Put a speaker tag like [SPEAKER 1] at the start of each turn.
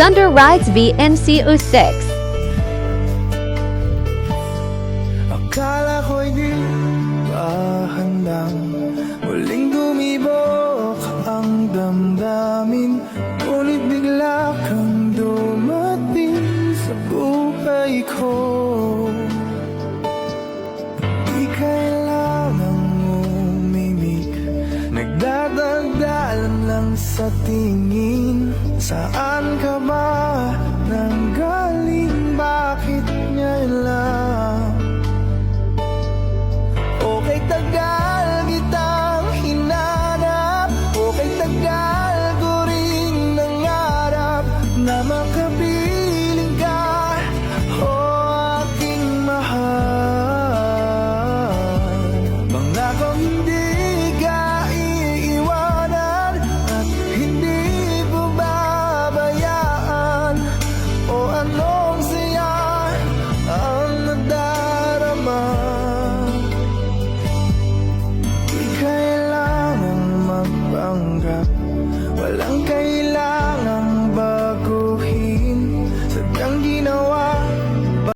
[SPEAKER 1] Thunder Rides VMC06.
[SPEAKER 2] Akala ko'y di pa handang muling dumibok ang damdamin, ngunit bigla kang dumating sa buhay ko. Di kailangang umimik, nagdadagdalan lang sa tingin. Saan ka ba nanggaling?